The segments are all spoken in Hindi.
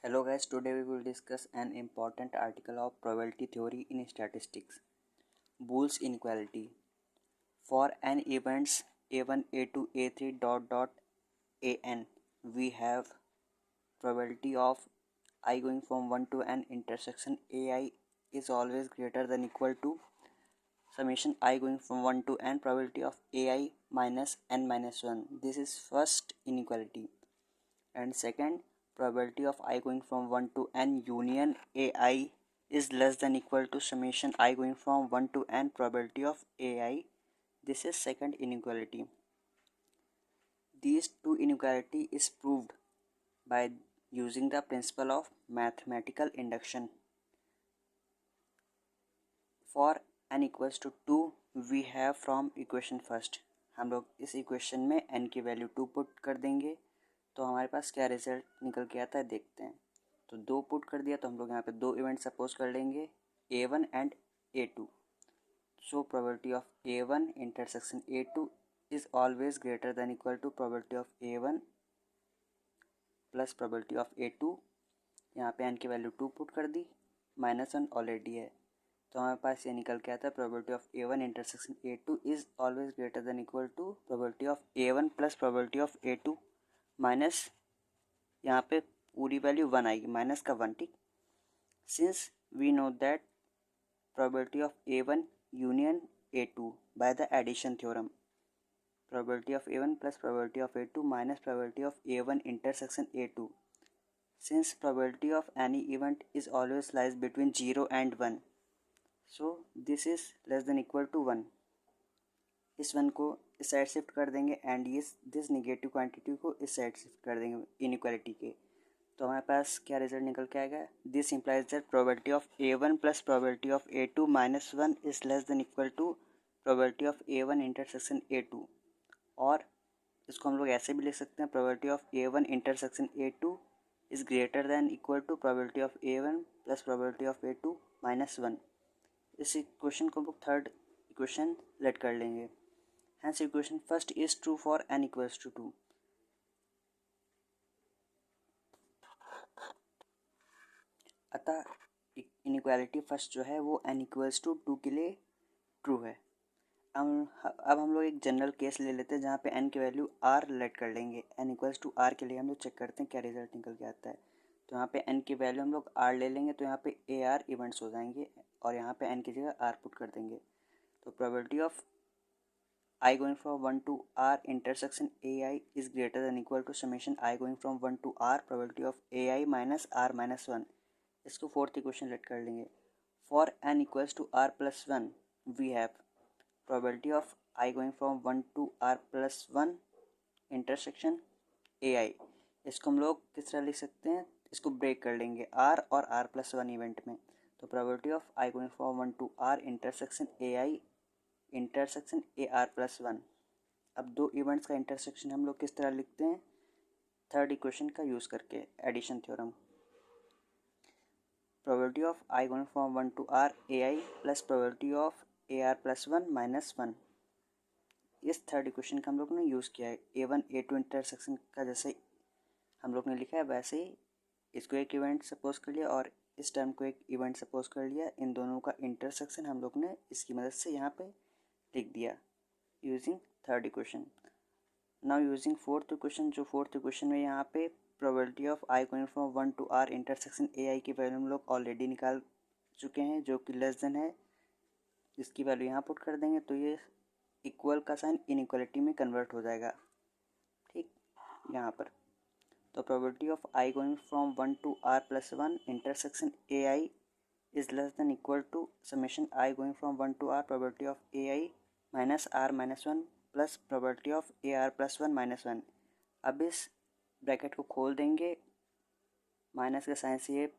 Hello guys, today we will discuss an important article of probability theory in statistics. Boole's inequality. For n events a1, a2, a3 an, we have probability of I going from 1 to n intersection ai is always greater than equal to summation I going from 1 to n probability of ai minus n minus 1. This is first inequality. And second, probability of I going from 1 to n union ai is less than equal to summation I going from 1 to n probability of ai. This is second inequality. These two inequality is proved by using the principle of mathematical induction. For n equals to 2 we have from equation first हम लोग इस इक्वेशन में n की वैल्यू 2 पुट कर देंगे तो हमारे पास क्या रिजल्ट निकल के आता है देखते हैं। तो 2 पुट कर दिया तो हम लोग यहाँ पे 2 इवेंट सपोज कर लेंगे a1 and a2। So probability of a1 intersection a2 is always greater than equal to probability of a1 plus probability of a2। यहाँ पे n की वैल्यू 2 पुट कर दी, -1 ऑलरेडी है तो हमारे पास ये निकल के आता है probability of a1 intersection a2 is always greater than equal to probability of a1 plus probability of a2 minus यहाँ पे पूरी वैल्यू 1 आएगी, माइनस का 1। ठीक, since we know that probability of a1 union a2 by the addition theorem, probability of a1 plus probability of a2 minus probability of a1 intersection a2, since probability of any event is always lies between 0 and 1, so this is less than equal to 1। इस 1 को इस साइड शिफ्ट कर देंगे एंड ये दिस निगेटिव क्वांटिटी को इस साइड शिफ्ट कर देंगे इनइक्वालिटी के, तो हमारे पास क्या रिजल्ट निकल के आएगा। This implies that probability of a1 plus probability of a2 minus 1 is less than equal to probability of a1 intersection a2। और इसको हम लोग ऐसे भी लिख सकते हैं probability of a1 intersection a2 is greater than equal to probability of a1 plus probability of a2 minus 1। इस इक्वेशन को हम लोग थर्ड इक्वेशन लेट कर लेंगे। Hence equation first is true for n equals to 2। अतः इनइक्वालिटी फर्स्ट जो है वो n equals to 2 के लिए ट्रू है। अब हम लोग एक जनरल केस ले लेते हैं जहाँ पे n की वैल्यू r लेट कर लेंगे। n equals to r के लिए हम लोग चेक करते हैं क्या रिजल्ट निकल के आता है। तो यहाँ पे n की वैल्यू हम लोग r ले लेंगे तो यहाँ पे ar इवेंट्स हो जाएंगे और यहाँ पे n की जगह r पुट कर देंगे। तो probability of I going from 1 to R intersection AI is greater than equal to summation I going from 1 to R probability of AI minus R minus 1। इसको फोर्थ इक्वेशन लेट कर लेंगे। For n equals to R plus 1 we have probability of I going from 1 to R plus 1 intersection AI। इसको हम लोग किस तरह लिख सकते हैं, इसको ब्रेक कर लेंगे R और R plus 1 इवेंट में। तो probability of I going from 1 to R intersection AI intersection A R plus 1। अब दो इवेंट्स का इंटरसेक्शन हम लोग किस तरह लिखते हैं, थर्ड इक्वेशन का यूज़ करके addition theorem. Probability of I going from 1 to R A I plus probability of A R plus 1 minus 1। इस थर्ड इक्वेशन का हम लोग ने यूज़ किया है। A1 A2 इंटरसेक्शन का जैसे हम लोग ने लिखा है वैसे ही इसको एक इवेंट सपोज कर लिया और इस टर्म को एक इवेंट सपोज कर लिया। इन दोनों का इंटरसेक्शन हम लोग ने इसकी मदद से यहाँ पे लिख दिया using third equation. Now using fourth equation, जो फोर्थ इक्वेशन में यहाँ पे probability of I going from 1 to R intersection A I की वैल्यू हम लोग ऑलरेडी निकाल चुके हैं जो कि लेस देन है। इसकी वैल्यू यहाँ पुट कर देंगे तो ये इक्वल का साइन इनइक्वालिटी में कन्वर्ट हो जाएगा। ठीक, यहाँ पर तो probability of I going from 1 to R plus 1 intersection A I is less than equal to summation I going from 1 to R probability of A I minus R minus 1 plus probability of A R plus 1 minus 1। अब इस ब्रैकेट को खोल देंगे, माइनस के साइन से ये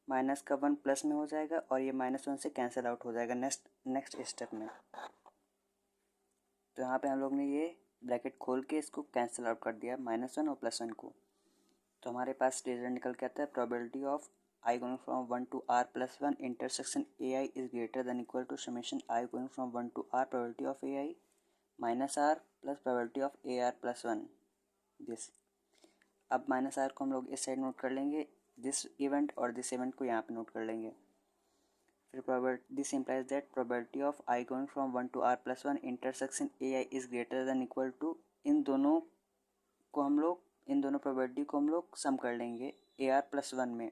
माइनस का 1 प्लस में हो जाएगा और ये -1 से कैंसिल आउट हो जाएगा नेक्स्ट स्टेप में। तो यहाँ पे हम लोग ने ये ब्रैकेट खोल के इसको कैंसिल आउट कर दिया -1 और +1 को। तो हमारे पास रिजल्ट निकल के आता है probability of I going from 1 to R plus 1 intersection AI is greater than equal to summation I going from 1 to R probability of AI minus R plus probability of AR plus 1 this। अब माइनस आर को हम लोग इस साइड नोट कर लेंगे, दिस इवेंट और दिस इवेंट को यहाँ पे नोट कर लेंगे। फिर probability, this implies that probability of I going from 1 to r+1 intersection A I is greater than equal to, इन दोनों प्रोबेबिलिटी को हम लोग सम कर लेंगे AR+1 में।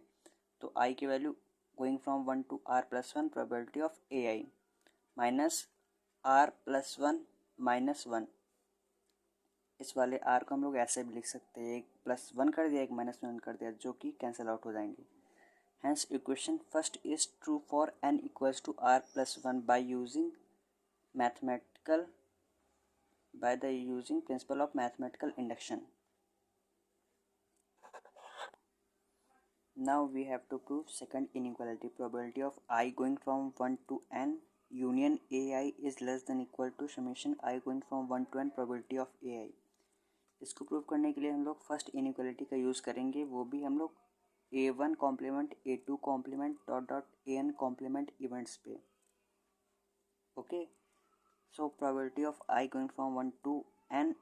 तो आई की value going from 1 to r+1 probability of A I minus r+1 -1, इस वाले r को हम लोग ऐसे भी लिख सकते हैं, एक +1 कर दिया, एक -1 कर दिया, जो कि कैंसिल आउट हो जाएंगे। Hence equation first is true for n equals to r+1 by using principle of mathematical induction. Now we have to prove second inequality, probability of I going from 1 to n union ai is less than equal to summation I going from 1 to n probability of ai। इसको प्रूव करने के लिए हम लोग फर्स्ट इनइक्वालिटी का यूज़ करेंगे, वो भी हम लोग A1 complement A2 complement dot AN complement events पे। Okay, so probability of I going from 1 to n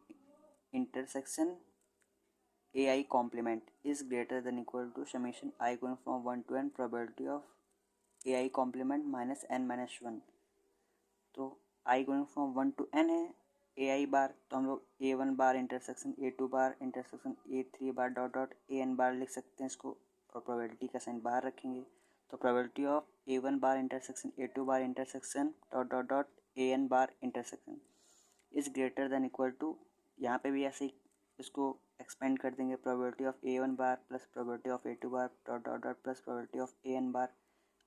intersection AI complement is greater than equal to summation I going from 1 to n probability of AI complement -n-1। तो I going from 1 to n है AI बार, तो हम लोग A1 bar intersection A2 bar intersection A3 bar dot AN bar लिख सकते हैं इसको, और प्रोबेबिलिटी का साइन बाहर रखेंगे। तो probability of A1 bar intersection A2 bar intersection dot AN bar intersection is greater than equal to, यहाँ पे भी ऐसे ही इसको एक्सपेंड कर देंगे, probability of A1 bar plus probability of A2 bar dot plus probability of AN bar,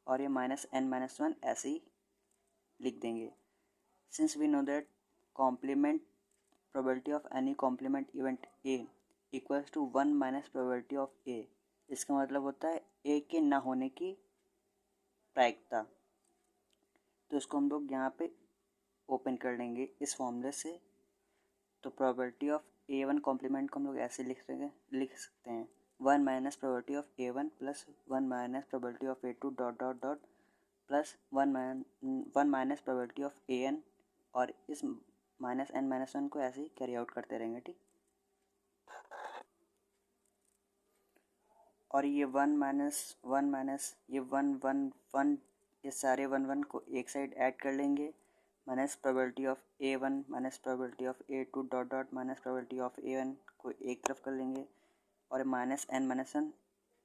और ये -n-1 ऐसे ही लिख देंगे। Since we know that complement probability of any complement event A equals to 1 minus probability of A, इसका मतलब होता है A के ना होने की प्रायिकता। तो इसको हम लोग यहाँ पे ओपन कर लेंगे इस फॉर्मूले से। तो प्रोबेबिलिटी ऑफ A1 कॉम्प्लीमेंट को हम लोग ऐसे लिख सकते हैं 1 minus probability of A1 plus 1 minus probability of A2 dot plus 1 minus probability of AN, और इस -n-1 को ऐसे ही कैरी आउट करते रहेंगे। ठीक, और ये 1 माइनस ये 1 ये सारे 1 को एक साइड ऐड कर लेंगे, minus probability of A1 minus probability of A2 dot minus probability of AN को एक तरफ कर लेंगे, और -n-1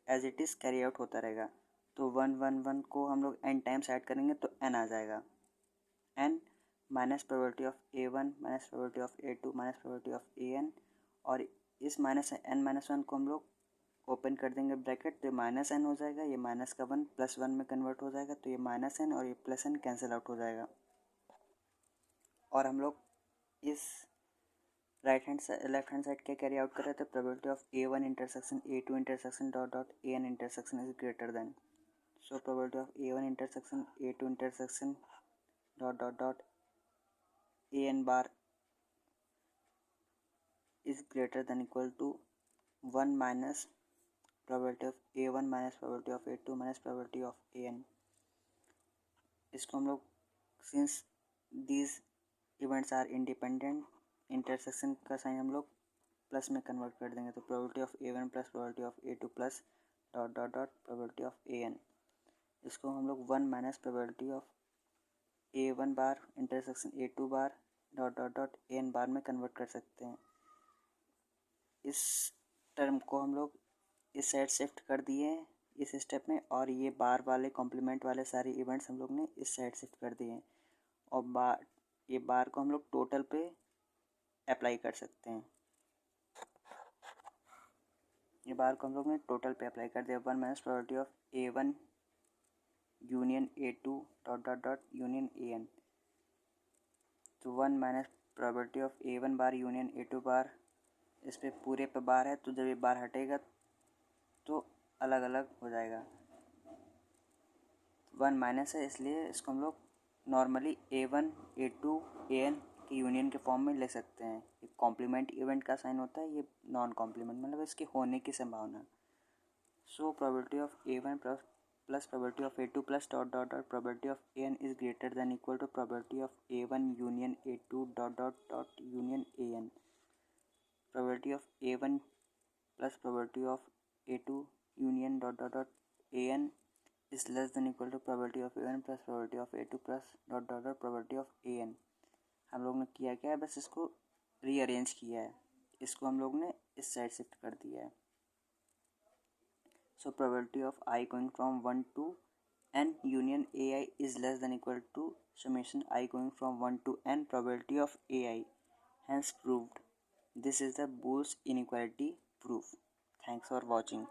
as it is carry out होता रहेगा। तो 1 को हम लोग n टाइम्स ऐड करेंगे तो n आ जाएगा, n minus probability of A1 minus probability of A2 minus probability of AN, और इस -n-1 को हम लोग ओपन कर देंगे ब्रैकेट, तो ये -n हो जाएगा, ये माइनस का 1 +1 में कन्वर्ट हो जाएगा, तो ये -n और ये +n कैंसिल आउट हो जाएगा। और हम लोग इस लेफ्ट हैंड साइड क्या कैरी आउट कर रहे थे, probability of A1 intersection A2 intersection dot AN intersection is greater then, so probability of A1 intersection A2 intersection dot AN bar is greater than equal to 1 minus probability of A1 minus probability of A2 minus probability of AN। इसको हम लोग since these events are independent, intersection का साइन हम लोग प्लस में कन्वर्ट कर देंगे, तो probability of A1 plus probability of A2 plus dot probability of AN, इसको हम लोग 1 minus probability of A1 bar intersection A2 bar dot AN बार में कन्वर्ट कर सकते हैं। इस टर्म को हम लोग इस साइड शिफ्ट कर दिए हैं इस स्टेप में, और ये बार वाले कॉम्प्लीमेंट वाले सारे इवेंट्स हम लोग ने इस साइड शिफ्ट कर दिए हैं, और ये बार को हम लोग टोटल पे अप्लाई कर सकते हैं। ये बार को हम लोग ने टोटल पे अप्लाई कर दिया, 1 minus probability of A1 union A2 dot union AN, तो 1 minus probability of A1 bar union A2 बार, इस पे पूरे पे बार है, तो जब ये बार हटेगा तो अलग अलग हो जाएगा, 1 माइनस है, इसलिए इसको हम लोग नॉर्मली A1 A2 AN के यूनियन के फॉर्म में ले सकते हैं। ये कॉम्प्लीमेंट इवेंट का साइन होता है, ये नॉन कॉम्प्लीमेंट मतलब इसके होने की संभावना। So probability of A1 plus probability of A2 plus dot probability of AN is greater than equal to probability of A1 union A2 dot union AN। प्रोबेबिलिटी of A1 plus probability of A2 union dot dot dot AN is less than equal to probability of A1 plus probability of A2 plus dot dot dot probability of AN। हम लोग ने किया क्या है, बस इसको रीअरेंज किया है, इसको हम लोग ने इस साइड शिफ्ट कर दिया है। सो probability of I going from 1 to n union AI is less than equal to summation I going from 1 to n probability of AI, hence proved. This is the Boole's inequality proof. Thanks for watching.